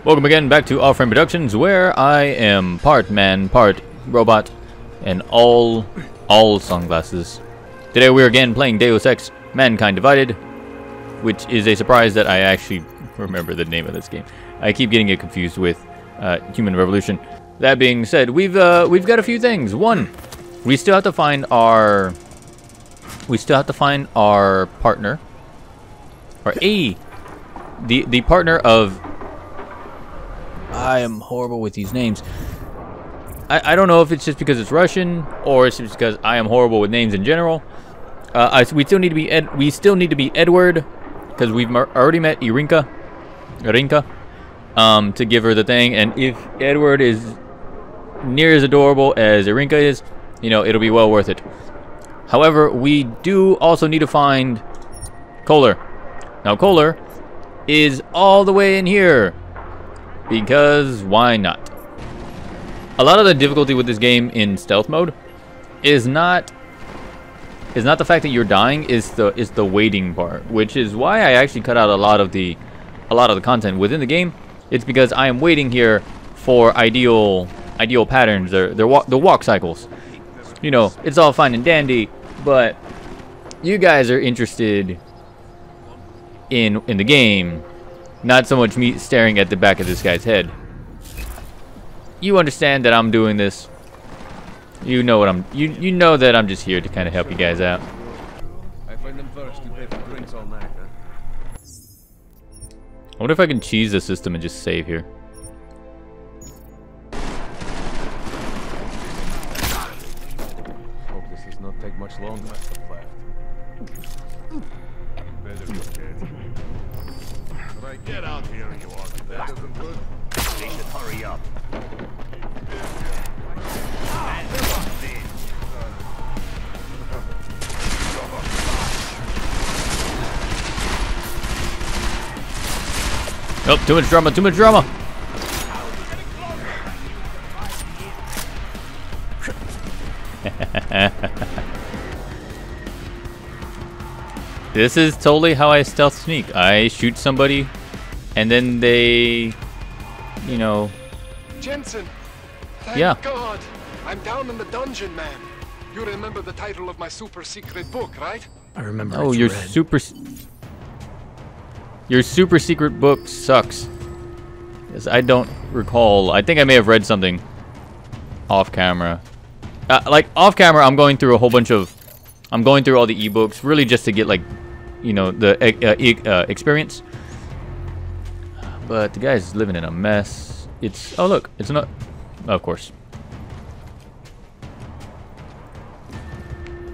Welcome again back to Off-Frame Productions, where I am part man, part robot, and all sunglasses. Today we're again playing Deus Ex: Mankind Divided, which is a surprise that I actually remember the name of this game. I keep getting it confused with Human Revolution. That being said, we've got a few things. One, we still have to find our partner, or the partner of. I am horrible with these names. I don't know if it's just because it's Russian or it's just because I am horrible with names in general. We still need to be Edward, because we've already met Irinka, to give her the thing. And if Edward is near as adorable as Irinka is, you know, it'll be well worth it. However, we do also need to find Kohler. Now, Kohler is all the way in here. Because why not? A lot of the difficulty with this game in stealth mode is not the fact that you're dying, is the waiting part, which is why I actually cut out a lot of the content within the game. It's because I am waiting here for ideal patterns, the walk cycles. You know, it's all fine and dandy, but you guys are interested in the game. Not so much me staring at the back of this guy's head. You understand that I'm doing this. You know what you know that I'm just here to kind of help you guys out. I find them first to pay for drinks all night, huh? I wonder if I can cheese the system and just save here. Hope this does not take much longer. Better be dead. Right, get out here, you are. That doesn't work. They should hurry up. Oh, too much drama, too much drama. This is totally how I stealth sneak. I shoot somebody, and then they, you know. Jensen, thank God, I'm down in the dungeon, man. You remember the title of my super secret book, right? I remember. Oh, your super secret book sucks. Yes, I don't recall. I think I may have read something off camera. Like off camera, I'm going through all the ebooks, really just to get, like, you know, the experience. But the guy's living in a mess. It's, oh look, it's not, of course.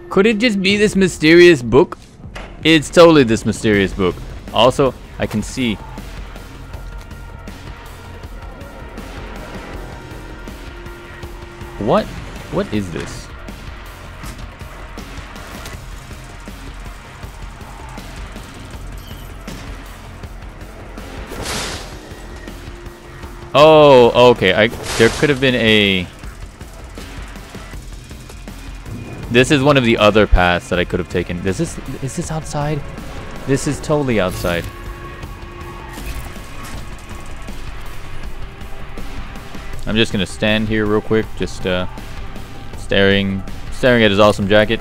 Could it just be this mysterious book? It's totally this mysterious book. Also, I can see. What is this? Oh, okay. There could have been a. This is one of the other paths that I could have taken. Is this outside? This is totally outside. I'm just gonna stand here real quick, just staring at his awesome jacket.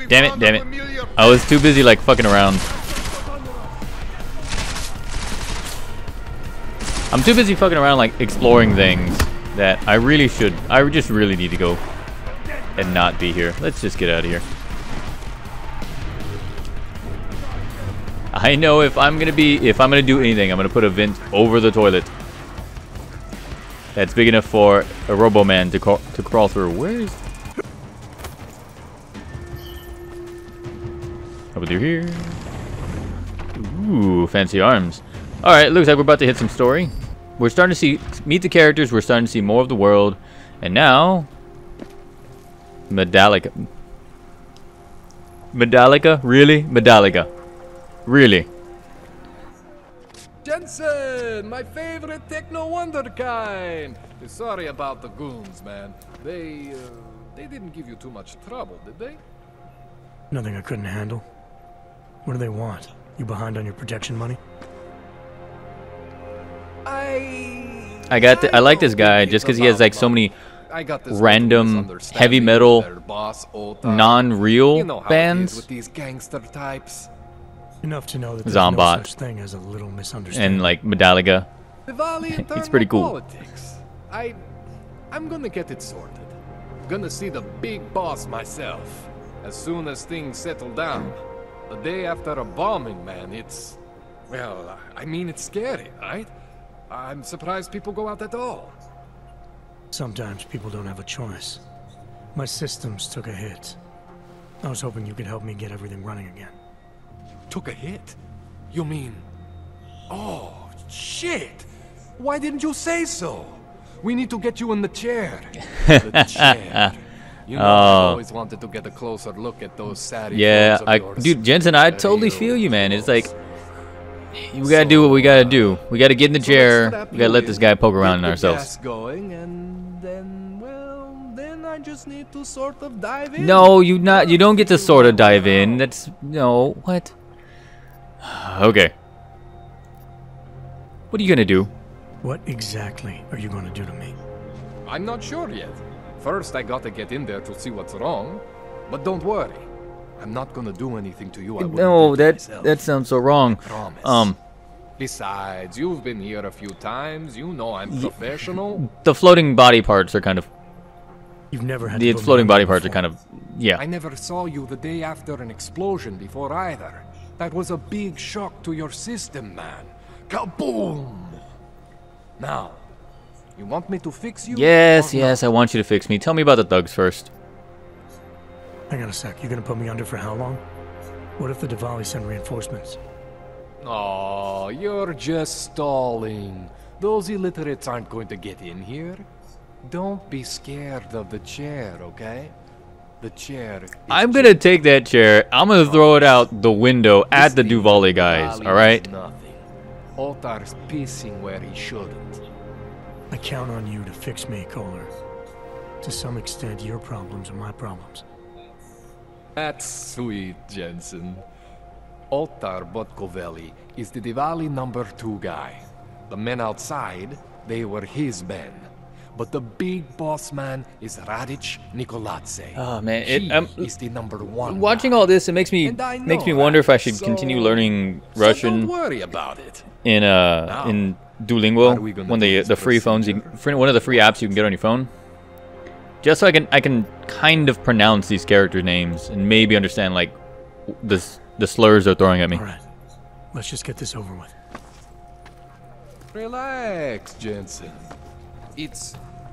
Damn it. I was too busy, like, fucking around. I'm too busy fucking around, like, exploring things that I just really need to go and not be here. Let's just get out of here. I know if I'm gonna do anything, I'm gonna put a vent over the toilet that's big enough for a Robo-Man to crawl through. Where is... Over through here. Ooh, fancy arms. Alright, looks like we're about to hit some story. We're starting to meet the characters, we're starting to see more of the world. And now... Medallica. Really? Medallica. Really? Jensen, my favorite techno wonderkind. Sorry about the goons, man. They didn't give you too much trouble, did they? Nothing I couldn't handle. What do they want? You behind on your protection money? I like this guy just because he has like so many random heavy metal non-real bands with these gangster types. Enough to know that there's Zombot. no such thing as a little misunderstanding. and like Medallica. It's pretty cool. Politics. I'm gonna get it sorted. Gonna see the big boss myself. As soon as things settle down. The day after a bombing, man, it's... Well, I mean, it's scary, right? I'm surprised people go out at all. Sometimes people don't have a choice. My systems took a hit. I was hoping you could help me get everything running again. Took a hit? You mean... Oh, shit! Why didn't you say so? We need to get you in the chair. The chair. You know, I've always wanted to get a closer look at those sad Yeah, dude, Jensen, I totally feel you, man. It's like, we gotta do what we gotta do. We gotta get in the chair. We gotta let this guy poke around in ourselves. Going, and then, well, then I just need to sort of dive in. No, you don't get to sort of dive in. That's no what? Okay. What are you gonna do? What exactly are you going to do to me? I'm not sure yet. First, I gotta get in there to see what's wrong. But don't worry. I'm not gonna do anything to you I wouldn't No, do to that myself. sounds so wrong. Promise. Besides, you've been here a few times. You know I'm professional. The floating body parts are kind of You've never had the to put me floating under body parts are before. kind of yeah. I never saw you the day after an explosion before either. That was a big shock to your system, man. Kaboom! Now, you want me to fix you? Yes, or yes, not? I want you to fix me. Tell me about the thugs first. Hang on a sec. You're going to put me under for how long? What if the Diwali send reinforcements? Oh, you're just stalling. Those illiterates aren't going to get in here. Don't be scared of the chair, okay? The chair is I'm gonna take that chair. I'm gonna throw it out the window at the Duvali guys. Diwali All right. is nothing. Otar's pissing where he shouldn't. I count on you to fix me, Kohler. To some extent, your problems are my problems. That's sweet, Jensen. Otar Botkovelli is the Diwali #2 guy. The men outside, they were his men. But the big boss man is Radic Nikoladze. Oh man, He is the #1. watching all this, it makes me And I know wonder if I that, should so- continue learning So Russian don't worry about it. in Duolingo, what are we gonna one of do the with free this phones, procedure? one of the free apps you can get on your phone. Just so I can kind of pronounce these character names and maybe understand like the slurs they're throwing at me. All right. Let's just get this over with. Relax, Jensen.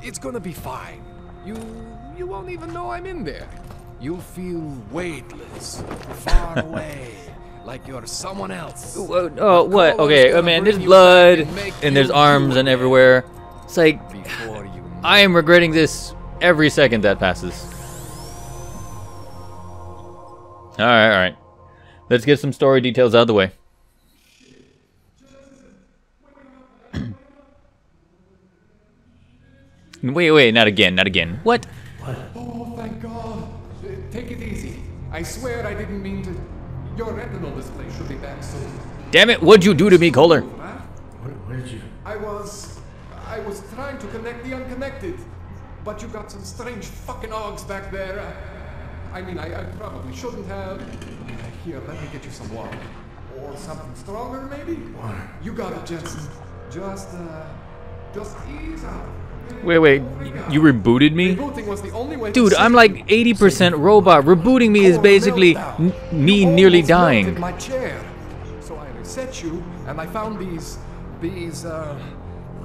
It's gonna be fine. You won't even know I'm in there. You'll feel weightless, far away, like you're someone else. Oh, what? Okay, man, there's blood and there's arms and everywhere. It's like Before you know I am regretting this every second that passes. All right. Let's get some story details out of the way. Wait, not again. What? Oh, thank God. Take it easy. I swear I didn't mean to. Your retinal display should be back soon. Damn it, what'd you do to me, Kohler? Huh? Where did you... I was trying to connect the unconnected, but you got some strange fucking augs back there. I mean, I probably shouldn't have. Here, let me get you some water. Or something stronger, maybe? Water. You got it, Jensen. Just ease out. Wait, you rebooted me? Rebooting was the only way to Dude, save I'm you. like 80% robot. Rebooting me is basically me nearly Almost melted dying. my chair. So I reset you, and I found these.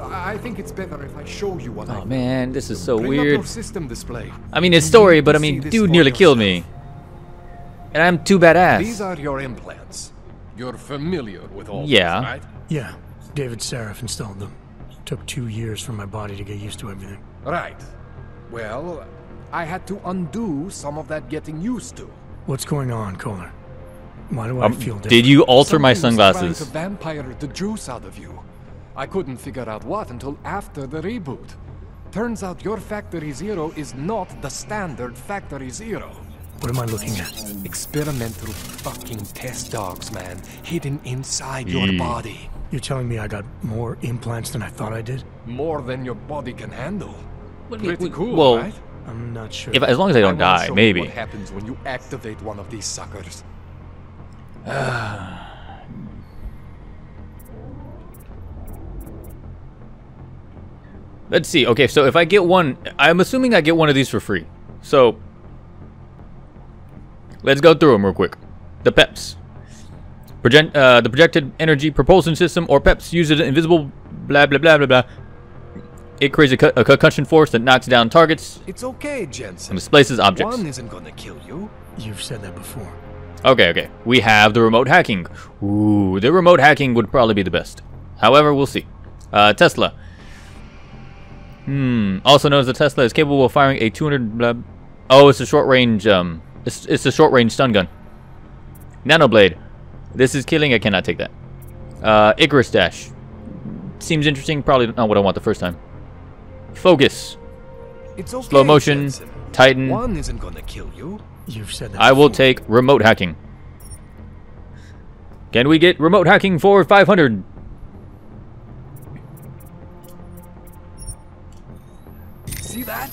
I think it's better if I show you what I Oh man, this is so Bring up weird. your system display. I mean, it's You story, need but to I mean, see this dude for nearly killed yourself. me. And I'm too badass. These are your implants. You're familiar with all Yeah. this, right? Yeah, David Seraph installed them. Took 2 years for my body to get used to everything. Right. Well, I had to undo some of that getting used to. What's going on, Kohler? Why do I feel different? Did you alter my Something was sunglasses? trying to vampire the juice out of you. I couldn't figure out what until after the reboot. Turns out your Factory Zero is not the standard Factory Zero. What am I looking at? Experimental fucking test dogs, man, hidden inside your body. You're telling me I got more implants than I thought I did? More than your body can handle. Well, Pretty cool, well, right? I'm not sure. as long as I don't wanna die, show you maybe. what happens when you activate one of these suckers. Let's see. Okay, so if I get one, I'm assuming I get one of these for free. So let's go through them real quick. The PEPs. The projected energy propulsion system, or PEPs, uses an invisible blah blah blah blah blah. It creates a concussion force that knocks down targets It's okay, Jensen. and displaces objects. One isn't gonna kill you. You've said that before. Okay. We have the remote hacking. Ooh, the remote hacking would probably be the best. However, we'll see. Tesla. Also known as the Tesla, is capable of firing a 200 blah. Oh, it's a short range. It's a short range stun gun. Nanoblade. This is killing. I cannot take that. Icarus Dash. Seems interesting. Probably not what I want the first time. Focus. It's okay, Slow motion. Jensen. Titan. One isn't gonna kill you. You've said that I will before. take remote hacking. Can we get remote hacking for 500? See that?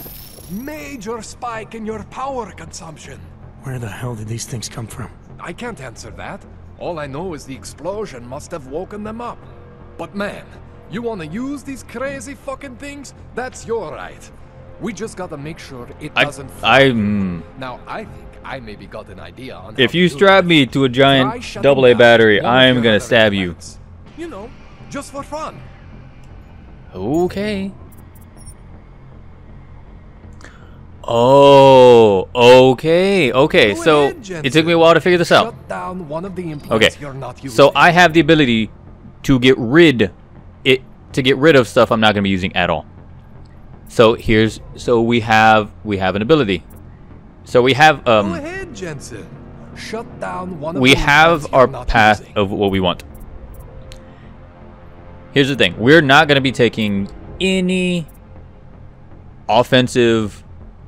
Major spike in your power consumption. Where the hell did these things come from? I can't answer that. All I know is the explosion must have woken them up. But man, you wanna use these crazy fucking things? That's your right. We just gotta make sure it doesn't fall. Now, I think I maybe got an idea on If how you to do strap that. me to a Try giant shutting AA down battery, one of I'm your gonna other stab you. implants. You know, just for fun. Okay. Oh, okay. Go So ahead, it Jensen. took me a while to figure this out. Shut down one of the implants Okay. you're not using. So I have the ability to get rid of stuff I'm not going to be using at all. So we have an ability. So we have Go ahead, Jensen. Shut down one of we the have implants our you're not path using. of what we want. Here's the thing. We're not going to be taking any offensive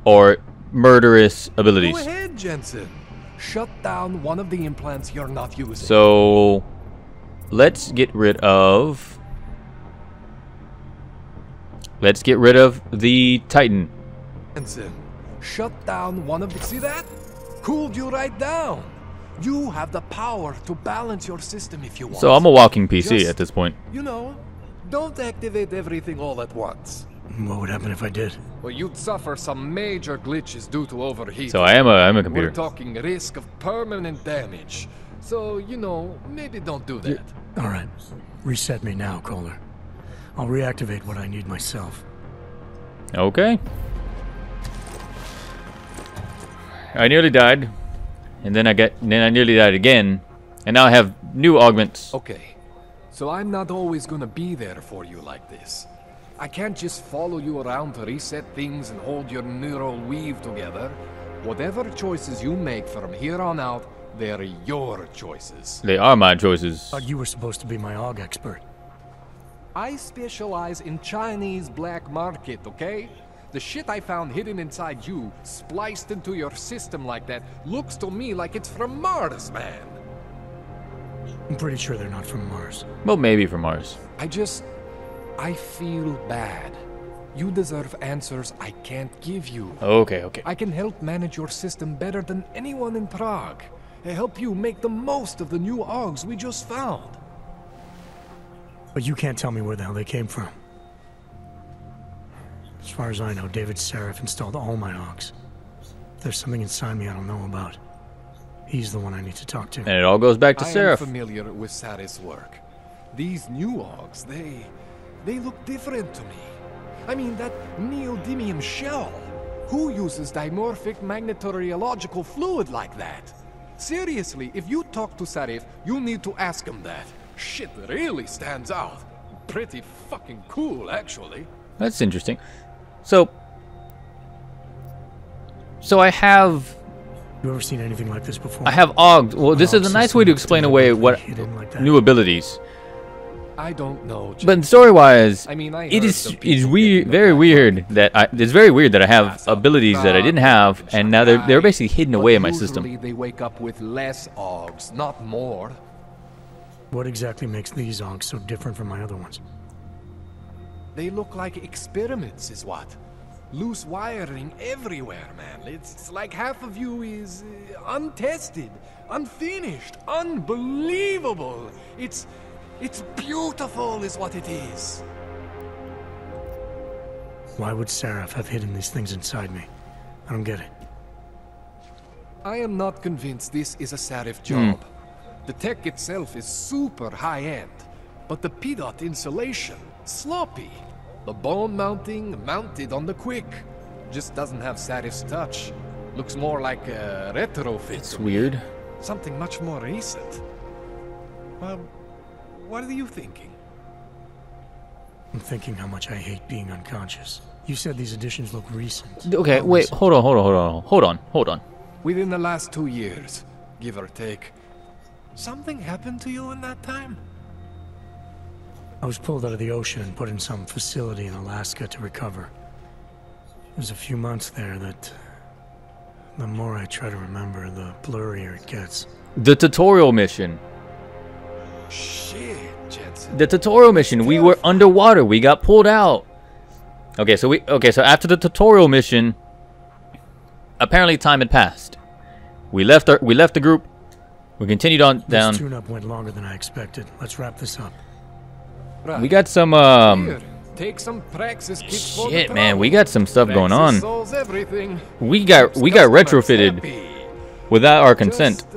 or murderous abilities. Go ahead, Jensen. Shut down one of the implants you're not using. So let's get rid of the Titan. Jensen, shut down one of the... See that? Cooled you right down. You have the power to balance your system if you want. So I'm a walking PC Just, at this point. You know, don't activate everything all at once. What would happen if I did? Well, you'd suffer some major glitches due to overheating. So I'm a We're computer. talking risk of permanent damage. So, you know, maybe don't do that. All right. Reset me now, Kohler. I'll reactivate what I need myself. Okay. I nearly died, and then I nearly died again, and now I have new augments. Okay, so I'm not always gonna be there for you like this. I can't just follow you around to reset things and hold your neural weave together. Whatever choices you make from here on out, they're your choices. They are my choices. Thought you were supposed to be my aug expert. I specialize in Chinese black market, okay? The shit I found hidden inside you, spliced into your system like that, looks to me like it's from Mars, man. I'm pretty sure they're not from Mars. Well, maybe from Mars. I feel bad. You deserve answers I can't give you. Okay. I can help manage your system better than anyone in Prague. I help you make the most of the new augs we just found. But you can't tell me where the hell they came from. As far as I know, David Seraph installed all my augs. If there's something inside me I don't know about, he's the one I need to talk to. And it all goes back to I am Seraph. familiar with Sarah's work. These new augs, they look different to me. I mean, that neodymium shell. Who uses dimorphic magnetorheological fluid like that? Seriously, if you talk to Sarif, you need to ask him that. Shit really stands out. Pretty fucking cool, actually. That's interesting. So I have You ever seen anything like this before? augs. Well, this is a nice way to explain away what Hidden like that. new abilities. I don't know. But story-wise, I mean, I it heard is some it's people weird, getting very up weird that it's very weird that I have abilities that I didn't have, and now they're basically hidden away in my system. Usually they wake up with less augs, not more. What exactly makes these Augs so different from my other ones? They look like experiments, is what. Loose wiring everywhere, man. It's like half of you is untested, unfinished, unbelievable. It's beautiful, is what it is. Why would Seraph have hidden these things inside me? I don't get it. I am not convinced this is a Seraph job. The tech itself is super high-end, but the PDOT insulation, sloppy. The bone mounting, mounted on the quick. Just doesn't have Seraph's touch. Looks more like a retrofit. It's weird. Something much more recent. Well, what are you thinking? I'm thinking how much I hate being unconscious. You said these additions look recent. Okay, How wait, recent? hold on. Within the last 2 years, give or take. Something happened to you in that time? I was pulled out of the ocean and put in some facility in Alaska to recover. It was a few months there that... the more I try to remember, the blurrier it gets. The tutorial mission. Shit, Jensen. The tutorial mission. We were underwater. We got pulled out. Okay, so after the tutorial mission, apparently time had passed. We left the group. We continued on down. This tune-up went longer than I expected. Let's wrap this up. Right. We got some Here, take some praxis kits for the shit, man. We travel. got some stuff going Praxis on. solves everything. We got Keeps retrofitted customers happy. without our consent. Just,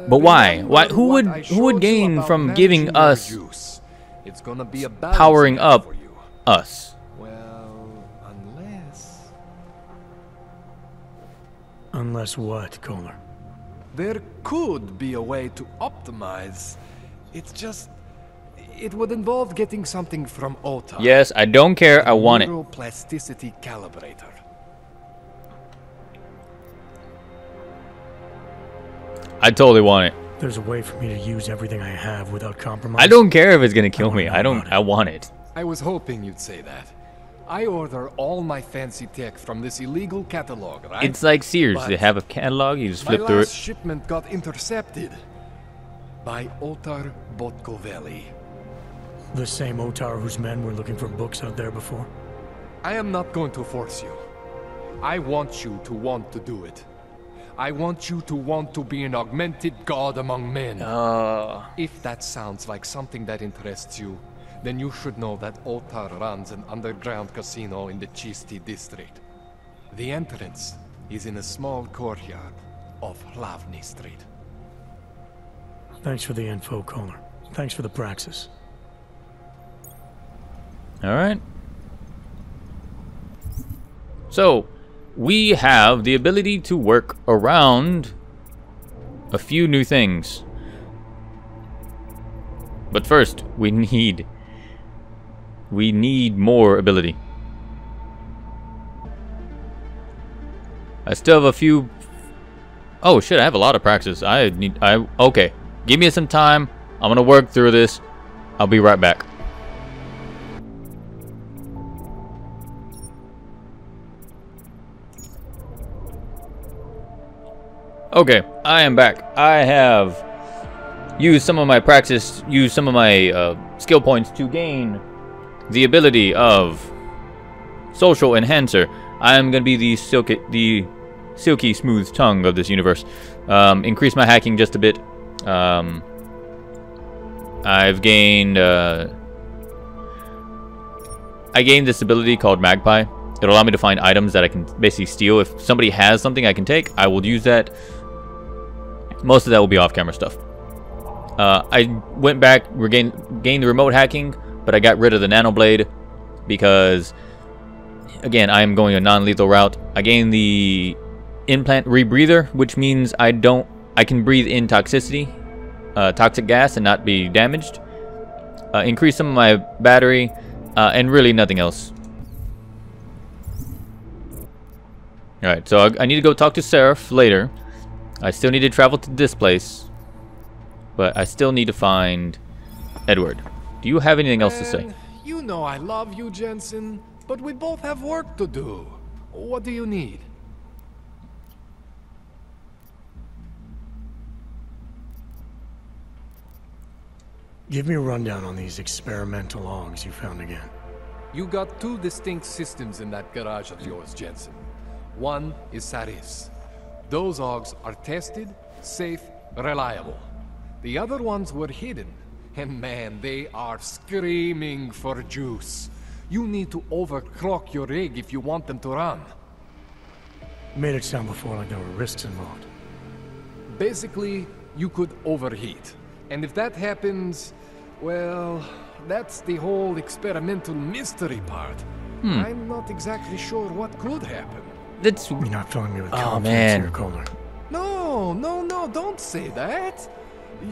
But why? remember Why? Who what would I who would showed you gain about from managing giving your us juice. It's gonna be a powering balancing up act for you. us? Well, unless Unless what, Kohler? there could be a way to optimize. It's just it would involve getting something from OTA. Yes, I don't care. I want it. Neuroplasticity calibrator. I totally want it. There's a way for me to use everything I have without compromise. I don't care if it's gonna kill me. wanna know about it. I want it. I was hoping you'd say that. I order all my fancy tech from this illegal catalog, right? It's like Sears. But They have a catalog. You just my flip through last it. shipment got intercepted by Otar Botkoveli. The same Otar whose men were looking for books out there before? I am not going to force you. I want you to want to do it. I want you to want to be an augmented god among men. If that sounds like something that interests you, then you should know that Otar runs an underground casino in the Chisti district. The entrance is in a small courtyard off Hlavny Street. Thanks for the info, Kohler. Thanks for the praxis. All right. So, we have the ability to work around a few new things. But first, we need more ability. I still have a few. Oh shit, I have a lot of praxis. Okay. Give me some time. I'm gonna work through this. I'll be right back. Okay, I am back. I have used some of my praxis, used some of my skill points to gain the ability of Social Enhancer. I am going to be the silky smooth tongue of this universe. Increase my hacking just a bit. I've gained... I gained this ability called Magpie. It'll allow me to find items that I can basically steal. If somebody has something I can take, I will use that. Most of that will be off-camera stuff. I went back, gained the remote hacking, but I got rid of the nanoblade because, again, I am going a non-lethal route. I gained the implant rebreather, which means I can breathe in toxicity, toxic gas, and not be damaged. Increase some of my battery, and really nothing else. Alright, so I need to go talk to Seraph later. I still need to travel to this place. But I still need to find Edward. Do you have anything else to say? Man, you know I love you, Jensen, but we both have work to do. What do you need? Give me a rundown on these experimental augs you found again. You got two distinct systems in that garage of yours, Jensen. One is Saris. Those augs are tested, safe, reliable. The other ones were hidden. And man, they are screaming for juice. You need to overclock your rig if you want them to run. Made it sound before like there were risks involved. Basically, you could overheat. And if that happens, well, that's the whole experimental mystery part. I'm not exactly sure what could happen. That's... You're not filling me with Oh, confidence man. here, Kohler. No, don't say that.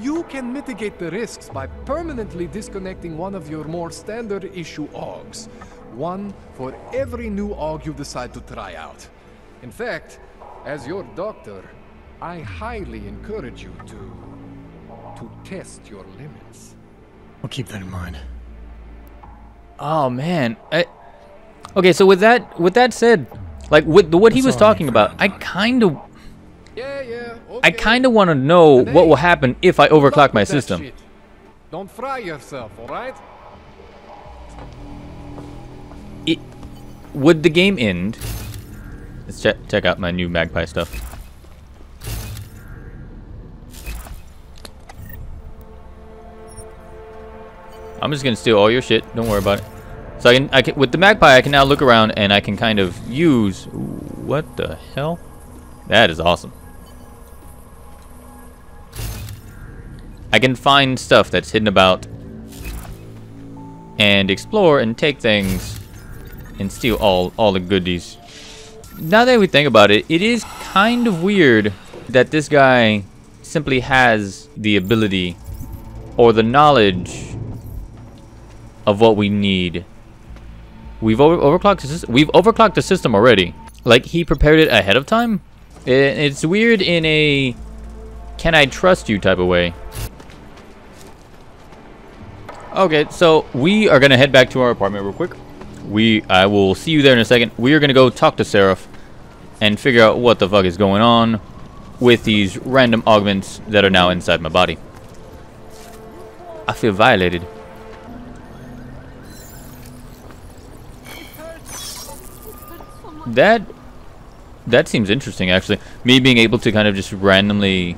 You can mitigate the risks by permanently disconnecting one of your more standard issue augs. One for every new aug you decide to try out. In fact, as your doctor, I highly encourage you to test your limits. I'll keep that in mind. Oh, man. Okay, so with that said, like, with what he That's was all I talking need for about, now, I Doc. kind of... Yeah, okay. I kind of want to know what will happen if I Good luck overclock my with that system. shit. Don't fry yourself, alright? Would the game end? Let's check out my new Magpie stuff. I'm just gonna steal all your shit. Don't worry about it. So I can with the Magpie, I can now look around and I can kind of use. What the hell? That is awesome. I can find stuff that's hidden about and explore and take things and steal all the goodies. Now that we think about it, it is kind of weird that this guy simply has the ability or the knowledge of what we need. We've overclocked the system already. Like, he prepared it ahead of time. It's weird in a can I trust you type of way. Okay, so we are gonna head back to our apartment real quick. I will see you there in a second. We are gonna go talk to Seraph and figure out what the fuck is going on with these random augments that are now inside my body. I feel violated. That seems interesting, actually. Me being able to kind of just randomly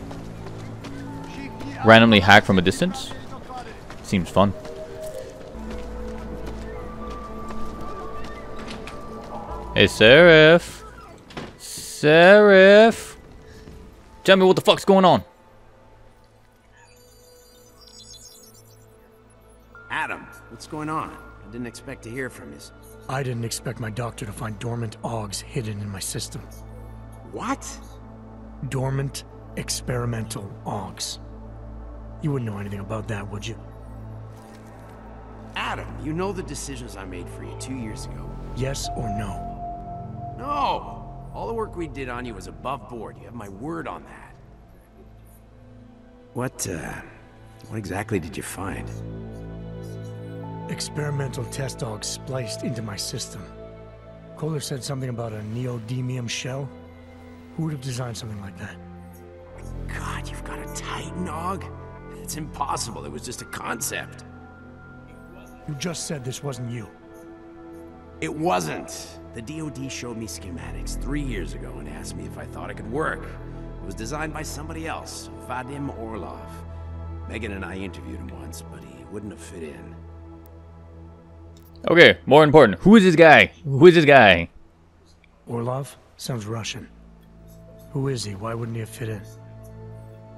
hack from a distance seems fun. Hey, Seraph. Seraph. Tell me what the fuck's going on. Adam, what's going on? I didn't expect to hear from you. I didn't expect my doctor to find dormant augs hidden in my system. What? Dormant experimental augs. You wouldn't know anything about that, would you? Adam, you know the decisions I made for you 2 years ago. Yes or no? No! All the work we did on you was above board. You have my word on that. What exactly did you find? Experimental test augs spliced into my system. Kohler said something about a neodymium shell. Who would have designed something like that? God, you've got a Titan aug? It's impossible. It was just a concept. You just said this wasn't you. It wasn't. The DoD showed me schematics 3 years ago and asked me if I thought it could work. It was designed by somebody else, Vadim Orlov. Megan and I interviewed him once, but he wouldn't have fit in. Okay, more important. Who is this guy? Who is this guy? Orlov? Sounds Russian. Who is he? Why wouldn't he have fit in?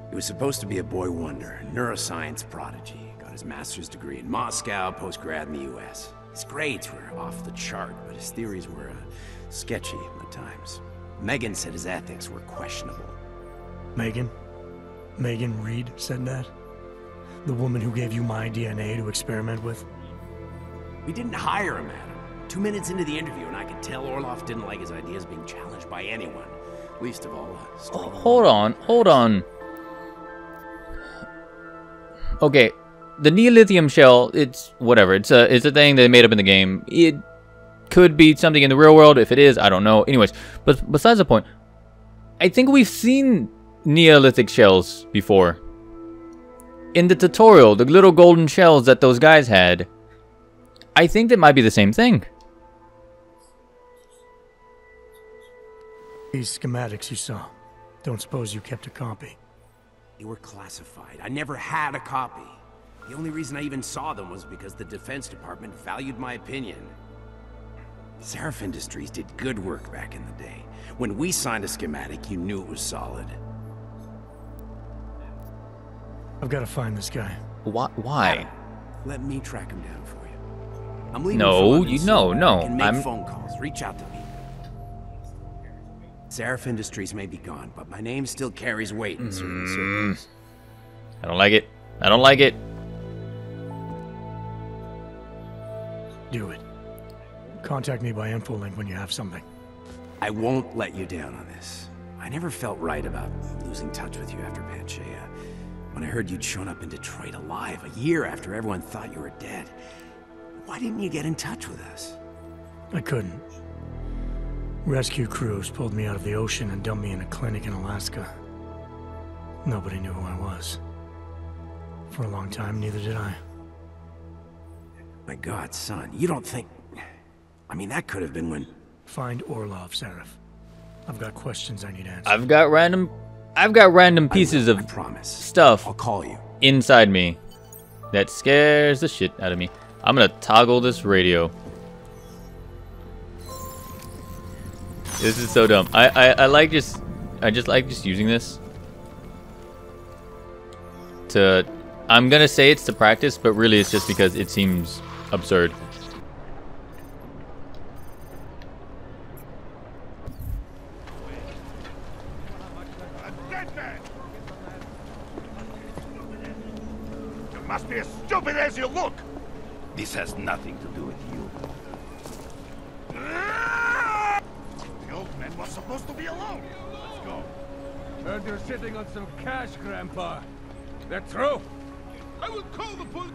He was supposed to be a boy wonder, a neuroscience prodigy. Got his master's degree in Moscow, post-grad in the US. His grades were off the chart, but his theories were sketchy at times. Megan said his ethics were questionable. Megan? Megan Reed said that? The woman who gave you my DNA to experiment with? We didn't hire him, Adam. 2 minutes into the interview, and I could tell Orlov didn't like his ideas being challenged by anyone. Least of all, Hold on. Okay, the neolithium shell, it's whatever. It's a thing they made up in the game. It could be something in the real world. If it is, I don't know. Anyways, but besides the point, I think we've seen Neolithic shells before. In the tutorial, the little golden shells that those guys had, I think that might be the same thing. These schematics you saw, don't suppose you kept a copy? They were classified. I never had a copy. The only reason I even saw them was because the Defense Department valued my opinion. Seraph Industries did good work back in the day. When we signed a schematic, you knew it was solid. I've got to find this guy. Why? Let me track him down for you. I'm leaving No, for London you soon. no. I can make I'm phone calls. Reach out to me. Seraph Industries may be gone, but my name still carries weight in certain circles. I don't like it. I don't like it. Do it. Contact me by infolink when you have something. I won't let you down on this. I never felt right about losing touch with you after Panchea. When I heard you'd shown up in Detroit alive a year after everyone thought you were dead, why didn't you get in touch with us? I couldn't. Rescue crews pulled me out of the ocean and dumped me in a clinic in Alaska. Nobody knew who I was. For a long time, neither did I. My God, son, you don't think... I mean, that could have been when... Find Orlov, Seraph. I've got questions I need answered. I've got random pieces I of promise. stuff I'll call you. inside me that scares the shit out of me. I'm gonna toggle this radio. This is so dumb. I just like using this to... I'm gonna say it's to practice, but really it's just because it seems absurd. You must be as stupid as you look. This has nothing to do with you. The old man was supposed to be alone. Let's go. Heard you're sitting on some cash, Grandpa. That true? I will call the police.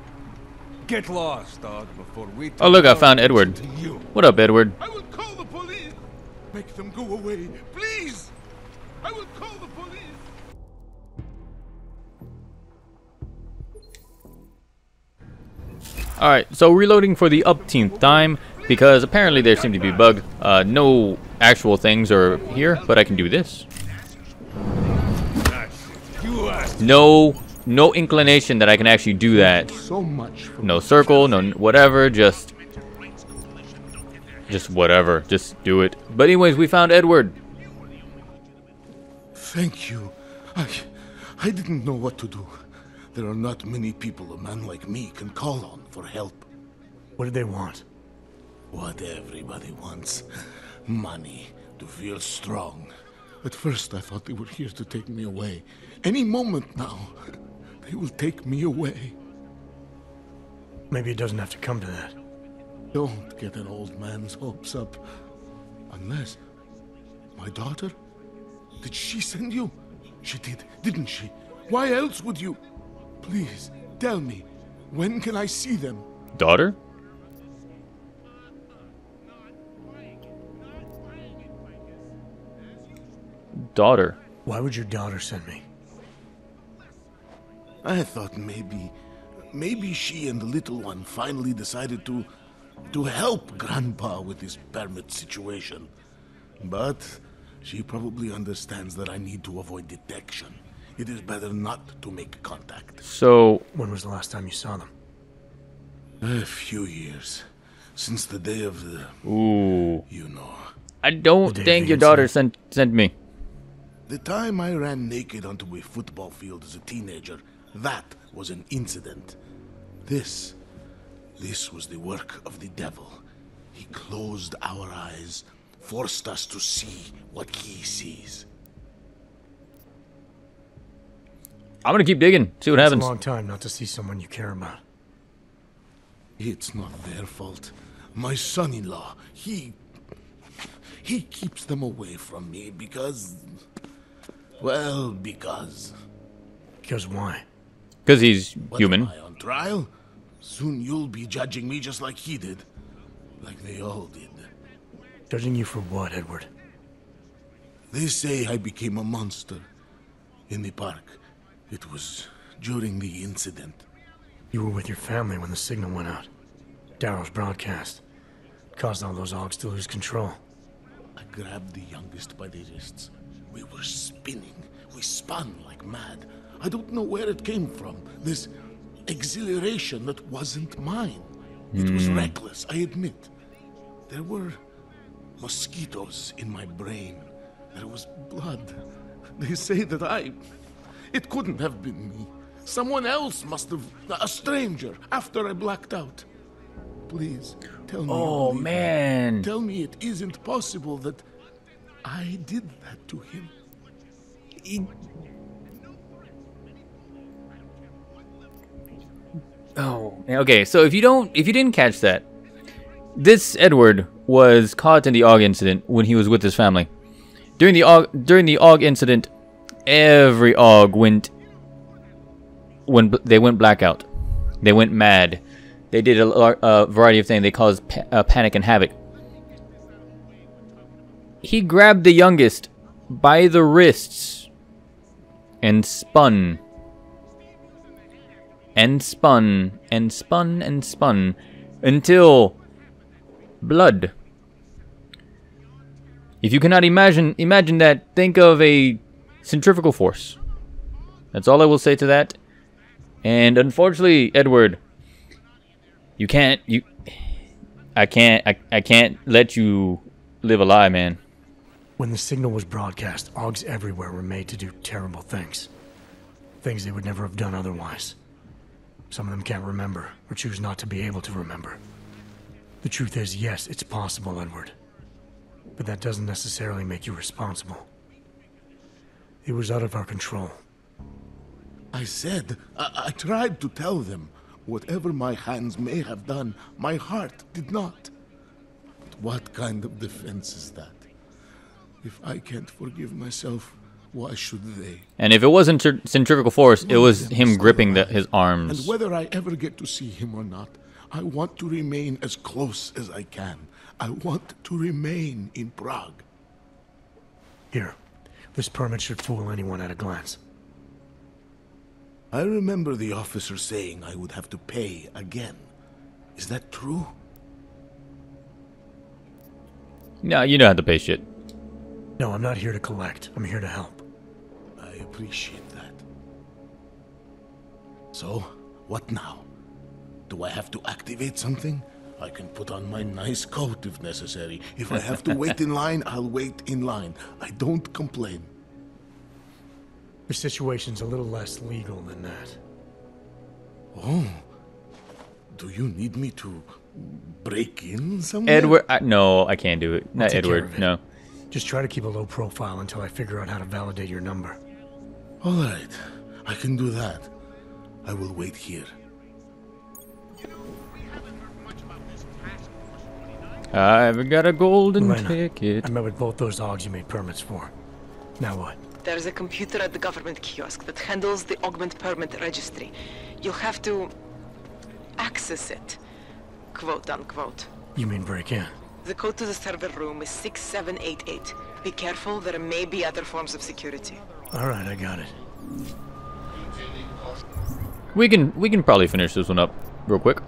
Get lost, dog, before we... Oh look, I found Edward. What up, Edward? I will call the police. Make them go away, please. I will call the police. Alright, so reloading for the upteenth time, because apparently there seemed to be a bug. No actual things are here, but I can do this. No inclination that I can actually do that. So much. No circle, no whatever, just whatever, just do it. But anyways, we found Edward. Thank you. I didn't know what to do. There are not many people a man like me can call on for help. What did they want? What everybody wants. Money, to feel strong. At first I thought they were here to take me away. Any moment now, they will take me away. Maybe it doesn't have to come to that. Don't get an old man's hopes up. Unless... My daughter? Did she send you? She did, didn't she? Why else would you... Please, tell me, when can I see them? Daughter? Daughter. Why would your daughter send me? I thought maybe she and the little one finally decided to help Grandpa with his permit situation. But she probably understands that I need to avoid detection. It is better not to make contact. So... When was the last time you saw them? A few years. Since the day of the... Ooh. You know. I don't think your daughter sent me. The time I ran naked onto a football field as a teenager, that was an incident. This was the work of the devil. He closed our eyes, forced us to see what he sees. I'm gonna keep digging, see what happens. It's a long time not to see someone you care about. It's not their fault. My son-in-law, he keeps them away from me because... Well, because... Because why? Because he's What, human. am I on trial? Soon you'll be judging me just like he did. Like they all did. Judging you for what, Edward? They say I became a monster. In the park. It was during the incident. You were with your family when the signal went out. Darrow's broadcast. Caused all those Augs to lose control. I grabbed the youngest by the wrists. We were spinning. We spun like mad. I don't know where it came from. This exhilaration that wasn't mine. It was reckless, I admit. There were mosquitoes in my brain. There was blood. They say that it couldn't have been me. Someone else must have... A stranger, after I blacked out. Please, tell me. Oh, man. Tell me it isn't possible that I did that to him. Oh, okay. So if you didn't catch that, this Edward was caught in the AUG incident when he was with his family. During the AUG incident, every AUG went blackout. They went mad. They did a variety of things. They caused panic and havoc. He grabbed the youngest by the wrists and spun. And spun and spun and spun until blood. If you cannot imagine that, think of a centrifugal force. That's all I will say to that. And unfortunately, Edward, I can't let you live a lie, man. When the signal was broadcast, Augs everywhere were made to do terrible things. Things they would never have done otherwise. Some of them can't remember, or choose not to be able to remember. The truth is, yes, it's possible, Edward. But that doesn't necessarily make you responsible. It was out of our control. I said, I tried to tell them. Whatever my hands may have done, my heart did not. But what kind of defense is that? If I can't forgive myself, why should they? And if it wasn't centrifugal force, it was him gripping his arms. And whether I ever get to see him or not, I want to remain as close as I can. I want to remain in Prague. Here, this permit should fool anyone at a glance. I remember the officer saying I would have to pay again. Is that true? No, you don't have to pay shit. No, I'm not here to collect. I'm here to help. I appreciate that. So, what now? Do I have to activate something? I can put on my nice coat if necessary. If I have to wait in line, I'll wait in line. I don't complain. The situation's a little less legal than that. Oh. Do you need me to break in somewhere? Edward, no, I can't do it. Not take care Edward, of it. no. Just try to keep a low profile until I figure out how to validate your number. All right. I can do that. I will wait here. I've got a golden Elena, ticket. I met with both those Augs you made permits for. Now what? There's a computer at the government kiosk that handles the augment permit registry. You'll have to access it, quote unquote. You mean break in? The code to the server room is 6788. Be careful, there may be other forms of security. Alright, I got it. We can probably finish this one up real quick.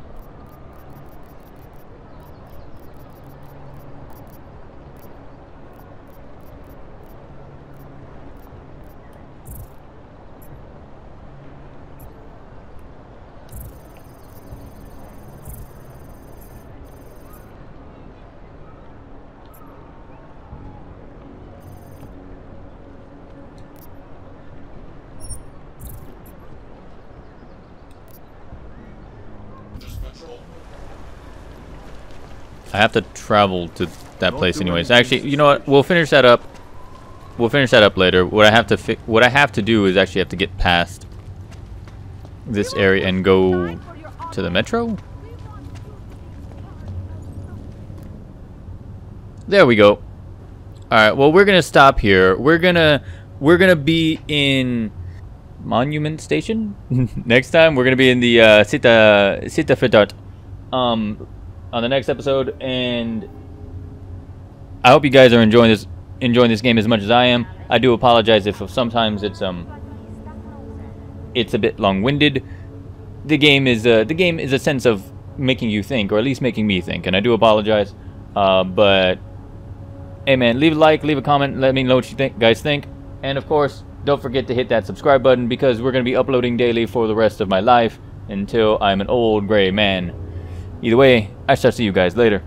I have to travel to that place anyways. Actually, you know what? We'll finish that up. We'll finish that up later. What I have to do is actually have to get past this area and go to the metro. There we go. All right. Well, we're gonna stop here. We're gonna be in Monument Station. Next time we're gonna be in the Sita Fitart on the next episode, and I hope you guys are enjoying this game as much as I am. I do apologize if sometimes it's a bit long-winded. The game is a sense of making you think, or at least making me think, and I do apologize. But hey man, leave a like, leave a comment, let me know what you guys think, and of course don't forget to hit that subscribe button, because we're going to be uploading daily for the rest of my life until I'm an old gray man. Either way, I shall see you guys later.